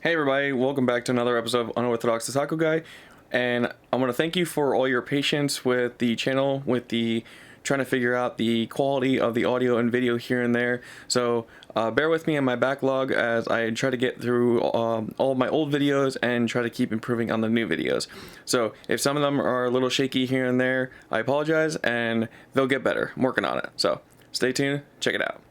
Hey everybody, welcome back to another episode of Unorthodox Otaku Guy, and I want to thank you for all your patience with the channel, with the trying to figure out the quality of the audio and video here and there. So bear with me on my backlog as I try to get through all of my old videos and try to keep improving on the new videos. So if some of them are a little shaky here and there, I apologize, and they'll get better. I'm working on it. So stay tuned, check it out.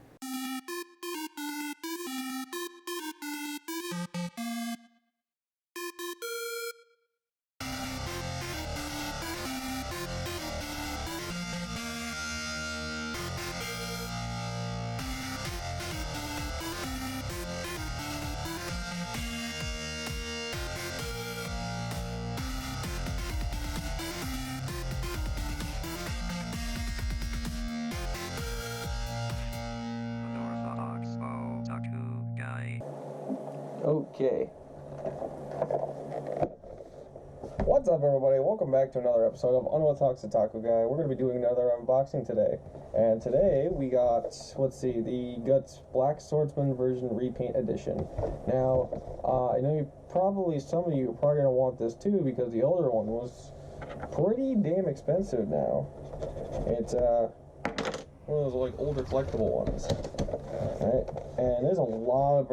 Unorthodox Otaku Guy. Okay. What's up, everybody? Welcome back to another episode of Unorthodox Otaku Guy. We're going to be doing another unboxing today. And today we got, let's see, the Guts Black Swordsman version repaint edition. Now, I know some of you are probably going to want this too because the older one was pretty damn expensive now. It's one of those like older collectible ones. Alright, and there's a lot of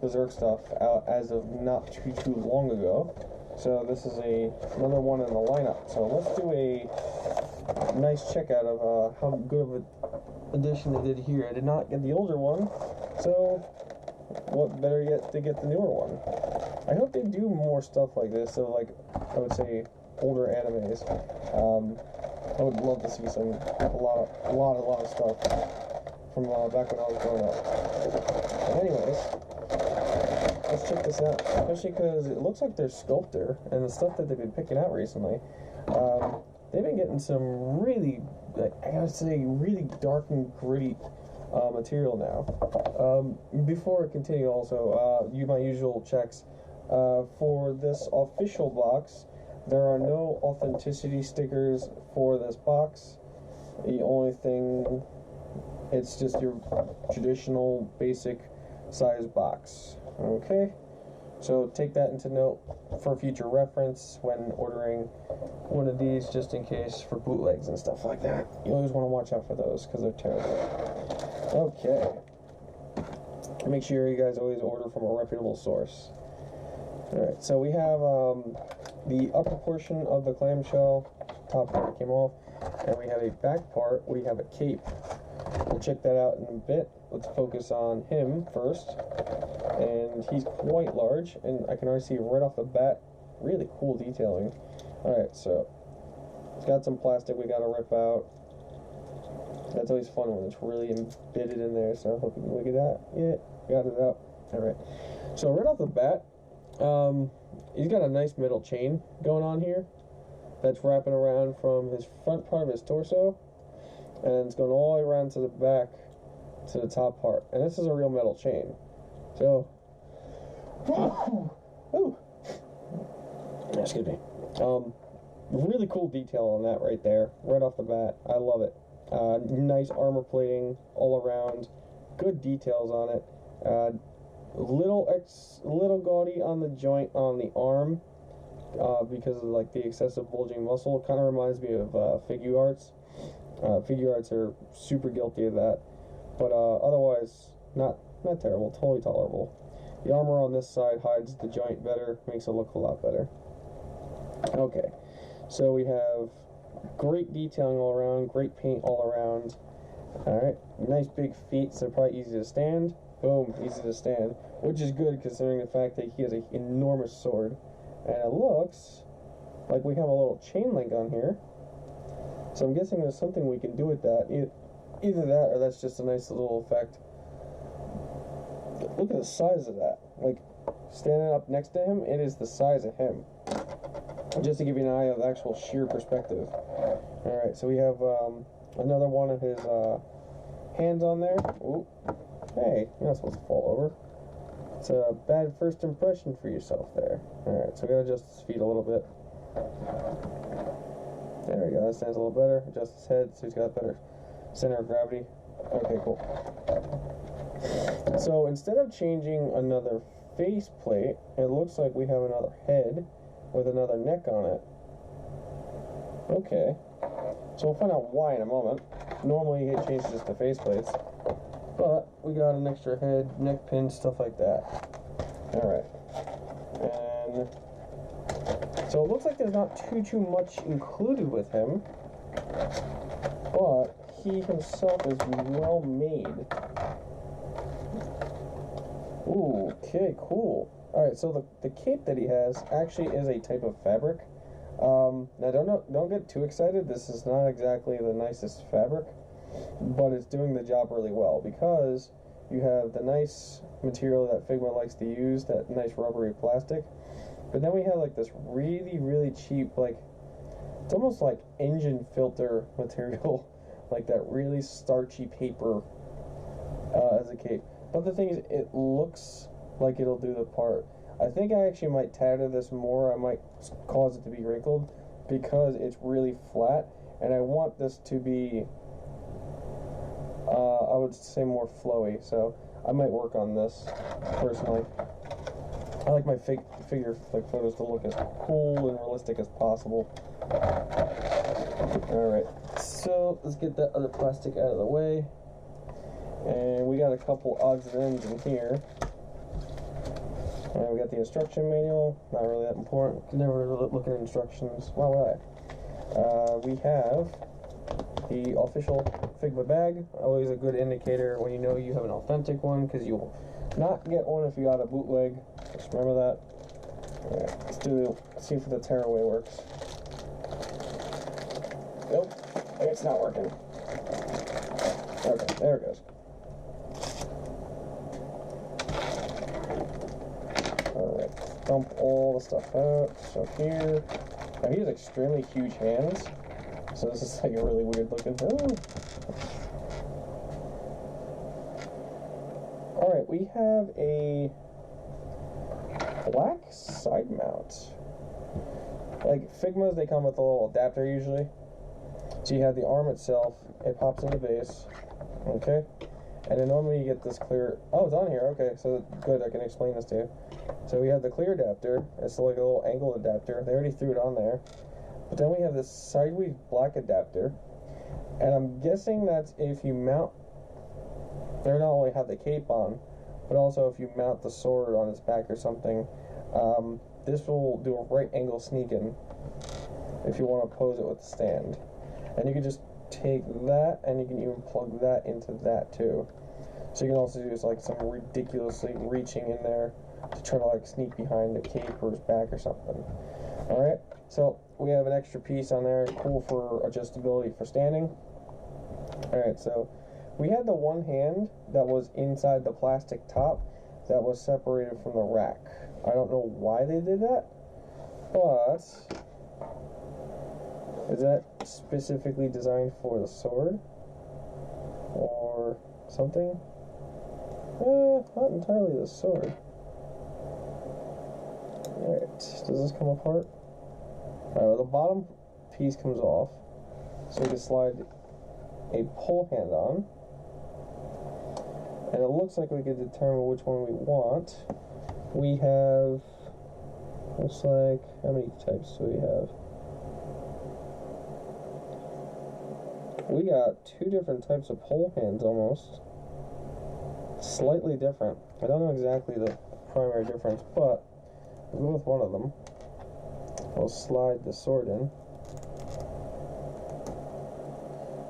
Beserk stuff out as of not too long ago. So this is another one in the lineup. So let's do a nice checkout of how good of an edition they did here. I did not get the older one, so what better yet to get the newer one. I hope they do more stuff like this, so like I would say older animes. I would love to see a lot of stuff from back when I was growing up. But anyways, let's check this out, especially because it looks like their sculptor and the stuff that they've been picking out recently. They've been getting some really, I gotta say, really dark and gritty material now. Before I continue, also, my usual checks. For this official box, there are no authenticity stickers for this box. The only thing, it's just your traditional basic size box. Okay, so take that into note for future reference when ordering one of these, just in case for bootlegs and stuff like that. You always want to watch out for those because they're terrible. Okay, make sure you guys always order from a reputable source. Alright, so we have the upper portion of the clamshell, top part came off, and we have a back part, we have a cape. We'll check that out in a bit. Let's focus on him first. And he's quite large, and I can already see right off the bat, really cool detailing. Alright, so it's got some plastic we gotta rip out. That's always fun when it's really embedded in there, so I hope you can look at that. Yeah, got it out. Alright, so right off the bat, he's got a nice metal chain going on here that's wrapping around from his front part of his torso, and it's going all the way around to the back to the top part, and this is a real metal chain. So excuse me. Really cool detail on that right there, right off the bat. I love it. Nice armor plating all around, good details on it. Little gaudy on the joint on the arm because of like the excessive bulging muscle. It kind of reminds me of Figma Arts. Figma Arts are super guilty of that, but otherwise not terrible, totally tolerable. The armor on this side hides the joint better, makes it look a lot better. Okay, so we have great detailing all around, great paint all around. Alright, nice big feet, so probably easy to stand. Boom, easy to stand, which is good considering the fact that he has an enormous sword. And it looks like we have a little chain link on here. So I'm guessing there's something we can do with that. Either that or that's just a nice little effect. Look at the size of that. Like, standing up next to him, it is the size of him. Just to give you an eye of the actual sheer perspective. Alright, so we have another one of his hands on there. Ooh. Hey, you're not supposed to fall over. It's a bad first impression for yourself there. Alright, so we gotta adjust his feet a little bit. There we go, that stands a little better. Adjust his head so he's got a better center of gravity. Okay, cool. So instead of changing another face plate. It looks like we have another head with another neck on it. Okay. So we'll find out why in a moment. Normally it changes just the face plates. But we got an extra head, neck pin, stuff like that. Alright. And so it looks like there's not too much included with him. But he himself is well made. Ooh, okay, cool. Alright, so the cape that he has actually is a type of fabric. Now don't get too excited. This is not exactly the nicest fabric, but it's doing the job really well because you have the nice material that Figma likes to use, that nice rubbery plastic. But then we have like this really cheap, like it's almost like engine filter material, like that really starchy paper as a cape. But the thing is, it looks like it'll do the part. I think I actually might tatter this more. I might cause it to be wrinkled because it's really flat, and I want this to be, I would say, more flowy. So I might work on this personally. I like my figure like photos to look as cool and realistic as possible. Alright, so let's get that other plastic out of the way. And we got a couple odds and ends in here. And we got the instruction manual, not really that important. Can never look at instructions. Why would I? We have the official Figma bag, always a good indicator when you know you have an authentic one, because you'll not get one if you got a bootleg. Just remember that. Alright, let's see if the tearaway works. Nope, it's not working. Okay, there it goes. Alright, dump all the stuff out. So here, now he has extremely huge hands, so this is like a really weird looking thing. Alright, we have a black side mount. Like Figmas, they come with a little adapter usually. So you have the arm itself, it pops into base, okay? And then normally you get this clear, oh, it's on here, okay, so good, I can explain this to you. So we have the clear adapter, it's like a little angle adapter, they already threw it on there. But then we have this sideways black adapter, and I'm guessing that's if you mount, they not only have the cape on, but also if you mount the sword on its back or something, this will do a right angle sneak in if you want to pose it with the stand. And you can just take that, and you can even plug that into that too. So you can also do like some ridiculously reaching in there to try to like sneak behind the cape or his back or something. Alright, so we have an extra piece on there, cool for adjustability for standing. Alright, so we had the one hand that was inside the plastic top that was separated from the rack. I don't know why they did that, but is that specifically designed for the sword or something? Not entirely the sword. Alright, does this come apart? Alright, well, the bottom piece comes off, so we can slide a pull hand on, and it looks like we can determine which one we want. We have, looks like, how many types do we have? We got two different types of pull hands almost. Slightly different. I don't know exactly the primary difference, but we'll go with one of them. We'll slide the sword in.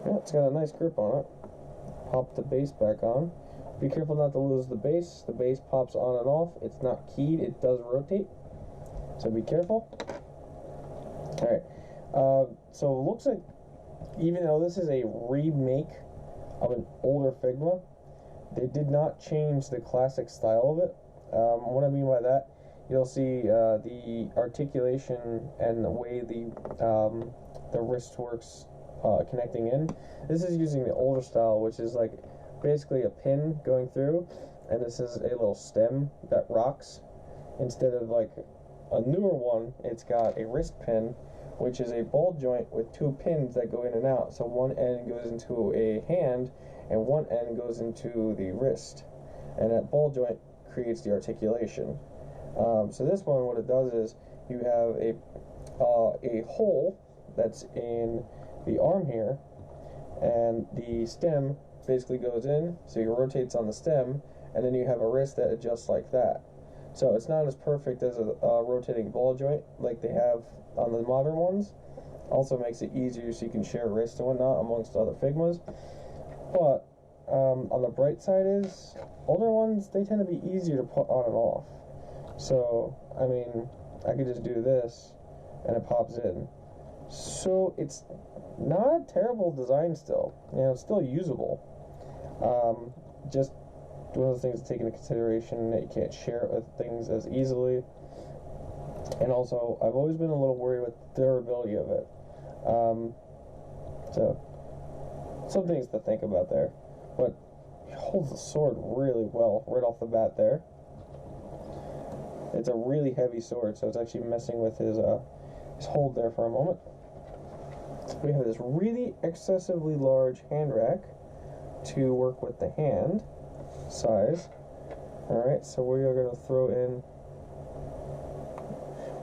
Yeah, it's got a nice grip on it. Pop the base back on. Be careful not to lose the base. The base pops on and off. It's not keyed. It does rotate. So be careful. Alright. So it looks like, even though this is a remake of an older Figma, they did not change the classic style of it. What I mean by that, you'll see the articulation and the way the wrist works connecting in. This is using the older style, which is like basically a pin going through, and this is a little stem that rocks. Instead of like a newer one, it's got a wrist pin, which is a ball joint with two pins that go in and out. So one end goes into a hand, and one end goes into the wrist. And that ball joint creates the articulation. So this one, what it does is you have a hole that's in the arm here, and the stem basically goes in, so it rotates on the stem, and then you have a wrist that adjusts like that. So it's not as perfect as a rotating ball joint like they have on the modern ones. Also makes it easier so you can share wrists and whatnot amongst other Figmas. But on the bright side is, older ones, they tend to be easier to put on and off. So, I mean, I could just do this, and it pops in. So it's not a terrible design still. You know, it's still usable. Just one of those things to take into consideration that you can't share it with things as easily. And also, I've always been a little worried with the durability of it. So, some things to think about there. But it holds the sword really well right off the bat there. It's a really heavy sword, so it's actually messing with his hold there for a moment. We have this really excessively large hand rack to work with the hand size. Alright, so we are going to throw in...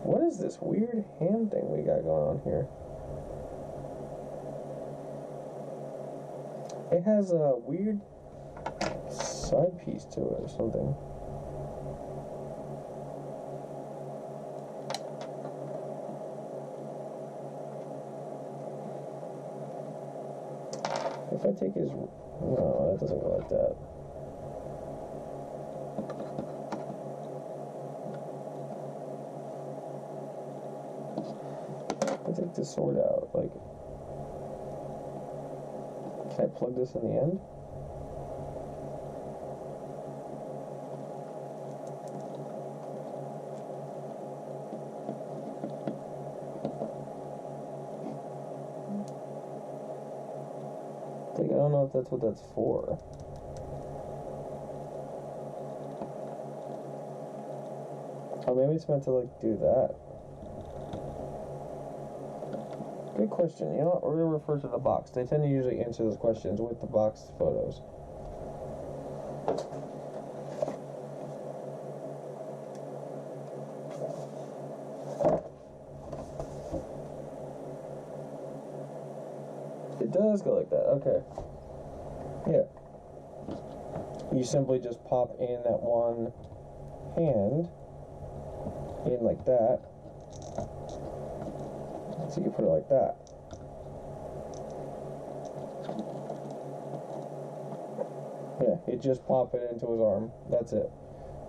What is this weird hand thing we got going on here? It has a weird side piece to it or something. If I take his... No, that doesn't go like that. I take this sword out, like... Can I plug this in the end? Like, I don't know if that's what that's for. Or maybe it's meant to, like, do that. Good question. You know what? We're going to refer to the box. They tend to usually answer those questions with the box photos. It does go like that. Okay. Yeah. You simply just pop in that one hand in like that. So you put it like that. Yeah, you just pop it into his arm. That's it.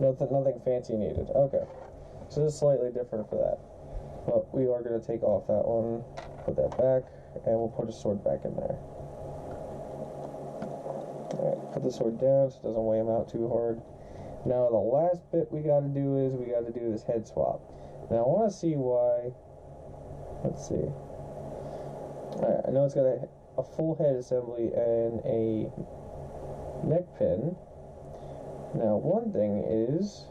Nothing fancy needed. Okay. So this is slightly different for that. But we are going to take off that one, put that back, and we'll put his sword back in there. Alright, put the sword down so it doesn't weigh him out too hard. Now the last bit we got to do is we got to do this head swap. Now I want to see why... Let's see. Alright, I know it's got a full head assembly and a neck pin. Now, one thing is,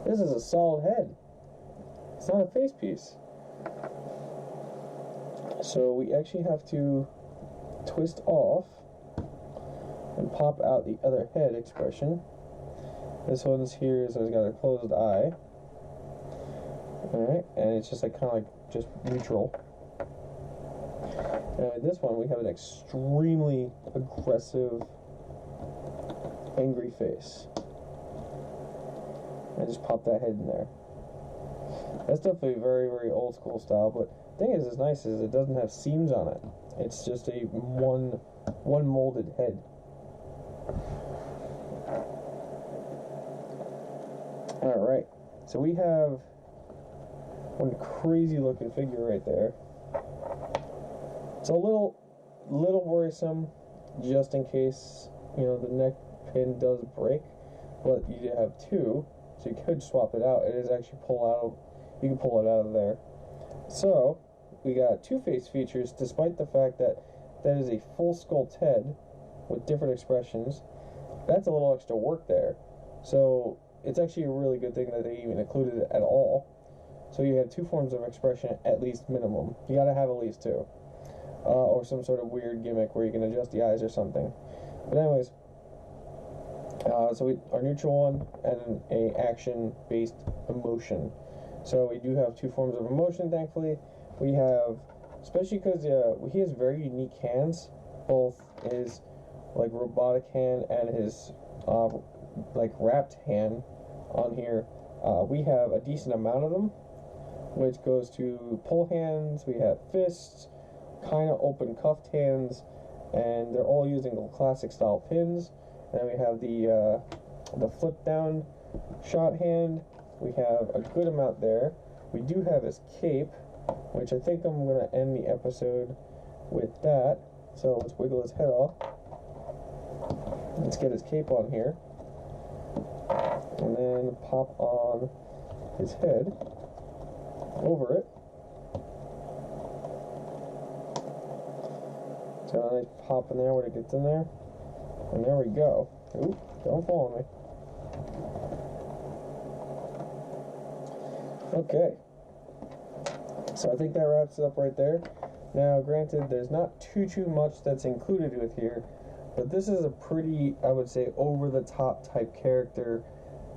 this is a solid head. It's not a face piece. So we actually have to twist off and pop out the other head expression. This one's here, so it's got a closed eye. Alright, and it's just like kind of like just neutral. And with this one, we have an extremely aggressive, angry face. I just pop that head in there. That's definitely very, very old school style, but the thing is, nice is it doesn't have seams on it. It's just a one molded head. Alright, so we have one crazy looking figure right there. It's a little worrisome, just in case, you know, the neck pin does break, but you have two, so you could swap it out. It is actually you can pull it out of there. So we got two face features, despite the fact that that is a full sculpt head with different expressions. That's a little extra work there. So it's actually a really good thing that they even included it at all. So you have two forms of expression at least minimum. You gotta have at least two. Or some sort of weird gimmick where you can adjust the eyes or something. But anyways, So our neutral one and a action-based emotion. So we do have two forms of emotion, thankfully. We have, especially because he has very unique hands, both his like robotic hand and his like wrapped hand on here. We have a decent amount of them, which goes to pull hands. We have fists, kind of open cuffed hands, and they're all using the classic style pins. And then we have the flip down shot hand. We have a good amount there. We do have his cape, which I think I'm going to end the episode with that. So let's wiggle his head off. Let's get his cape on here. And then pop on his head over it. So a nice pop in there when it gets in there. And there we go. Oop, don't fall on me. Okay. So I think that wraps it up right there. Now, granted, there's not too much that's included with here, but this is a pretty, I would say, over-the-top type character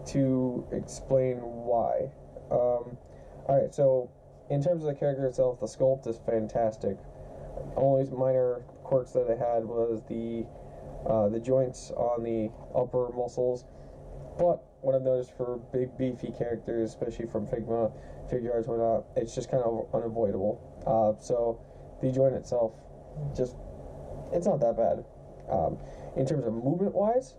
to explain why. Alright, so in terms of the character itself, the sculpt is fantastic. Only minor quirks that it had was the joints on the upper muscles, but what I've noticed for big beefy characters, especially from Figma, figure arts, whatnot, it's just kind of unavoidable. So the joint itself, it's not that bad. In terms of movement wise,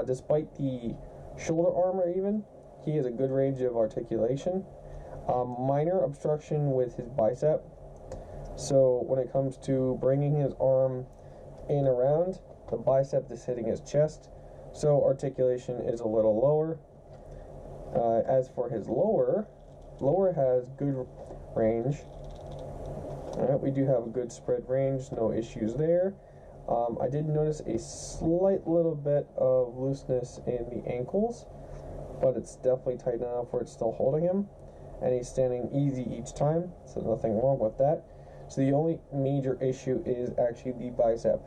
despite the shoulder armor even, he has a good range of articulation. Minor obstruction with his bicep. So when it comes to bringing his arm in around, the bicep is hitting his chest, so articulation is a little lower. As for his lower has good range. Alright, we do have a good spread range, no issues there. I did notice a slight little bit of looseness in the ankles, but it's definitely tight enough where it's still holding him, and he's standing easy each time, so nothing wrong with that. So the only major issue is actually the bicep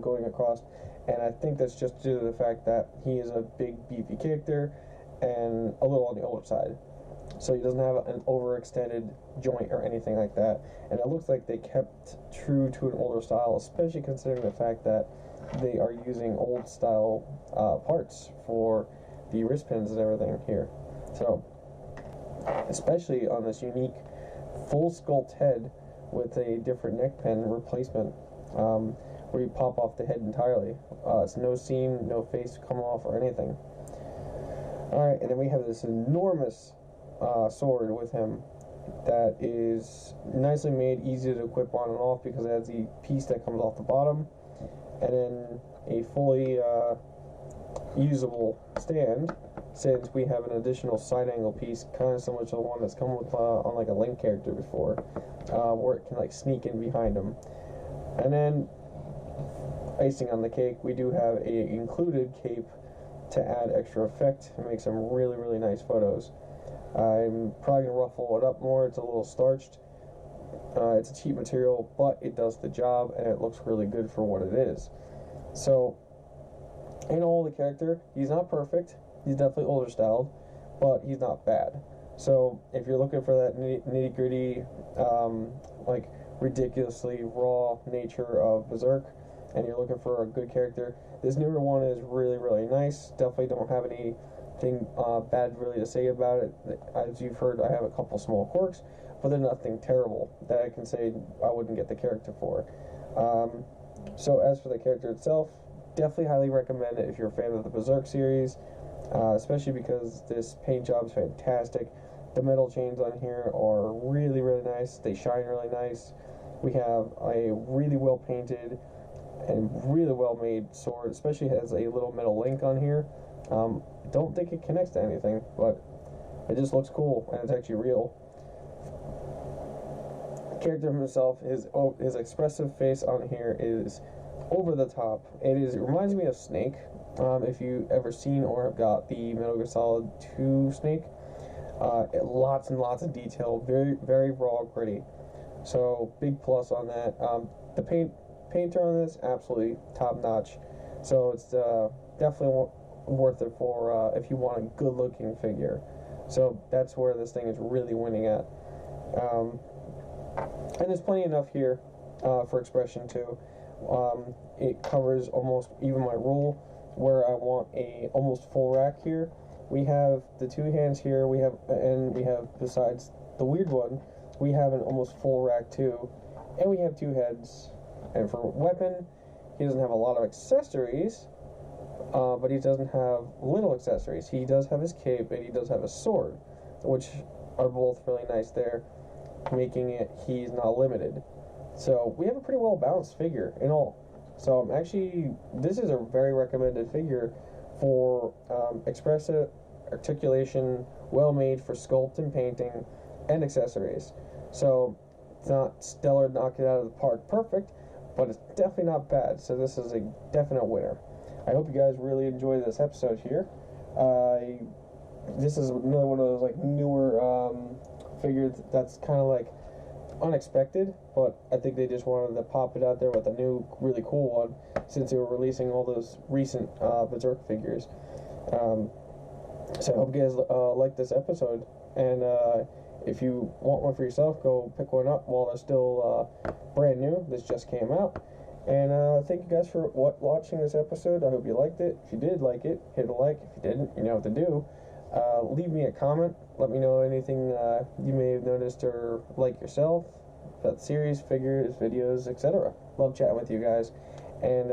going across, and I think that's just due to the fact that he is a big beefy character and a little on the older side. So he doesn't have an overextended joint or anything like that, and it looks like they kept true to an older style, especially considering the fact that they are using old style parts for the wrist pins and everything here. So especially on this unique full sculpt head with a different neck pin replacement, where you pop off the head entirely. It's no seam, no face come off or anything. Alright, and then we have this enormous sword with him that is nicely made, easy to equip on and off because it has the piece that comes off the bottom, and then a fully usable stand, since we have an additional side angle piece, kind of similar to the one that's come with on like a Link character before, where it can like sneak in behind him. And then icing on the cake, we do have a included cape to add extra effect and make some really nice photos. I'm probably gonna ruffle it up more. It's a little starched. It's a cheap material, but it does the job and it looks really good for what it is. So in all, the character, he's not perfect. He's definitely older styled, but he's not bad. So if you're looking for that nitty gritty, like ridiculously raw nature of Beserk, and you're looking for a good character, this newer one is really nice. Definitely don't have anything bad really to say about it. As you've heard, I have a couple small quirks, but they're nothing terrible that I can say I wouldn't get the character for. So as for the character itself, definitely highly recommend it if you're a fan of the Beserk series, especially because this paint job is fantastic. The metal chains on here are really nice. They shine really nice. We have a really well painted and really well made sword, especially has a little metal link on here. Don't think it connects to anything, but it just looks cool and it's actually real. The character himself, his expressive face on here is over the top. It reminds me of Snake. If you ever seen or have got the Metal Gear Solid 2 Snake, lots and lots of detail, very raw, gritty. So big plus on that. The painter on this, absolutely top notch. So it's definitely worth it for if you want a good looking figure. So that's where this thing is really winning at. And there's plenty enough here for expression too. It covers almost even my rule where I want a almost full rack here. We have the two hands here, we have besides the weird one, we have an almost full rack too, and we have two heads. And for weapon, he doesn't have a lot of accessories, but he doesn't have little accessories. He does have his cape and he does have a sword, which are both really nice there, making it he's not limited. So we have a pretty well balanced figure in all. So this is a very recommended figure for expressive articulation, well made for sculpt and painting and accessories. So it's not stellar, knock it out of the park perfect, but it's definitely not bad. So this is a definite winner. I hope you guys really enjoy this episode here. This is another one of those like newer figures that's kind of like unexpected, but I think they just wanted to pop it out there with a new, really cool one since they were releasing all those recent Beserk figures. So I hope you guys like this episode, and if you want one for yourself, go pick one up while they're still brand new. This just came out. And thank you guys for watching this episode. I hope you liked it. If you did like it, hit a like. If you didn't, you know what to do. Leave me a comment. Let me know anything you may have noticed or like yourself about the series, figures, videos, etc. Love chatting with you guys. And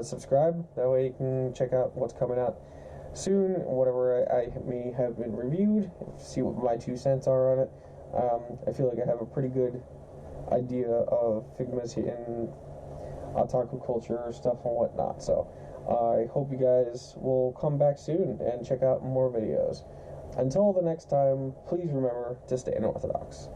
subscribe. That way you can check out what's coming out soon. Whatever I may have been reviewed. See what my 2 cents are on it. I feel like I have a pretty good idea of Figma's in otaku culture stuff and whatnot. So I hope you guys will come back soon and check out more videos. Until the next time, please remember to stay unorthodox.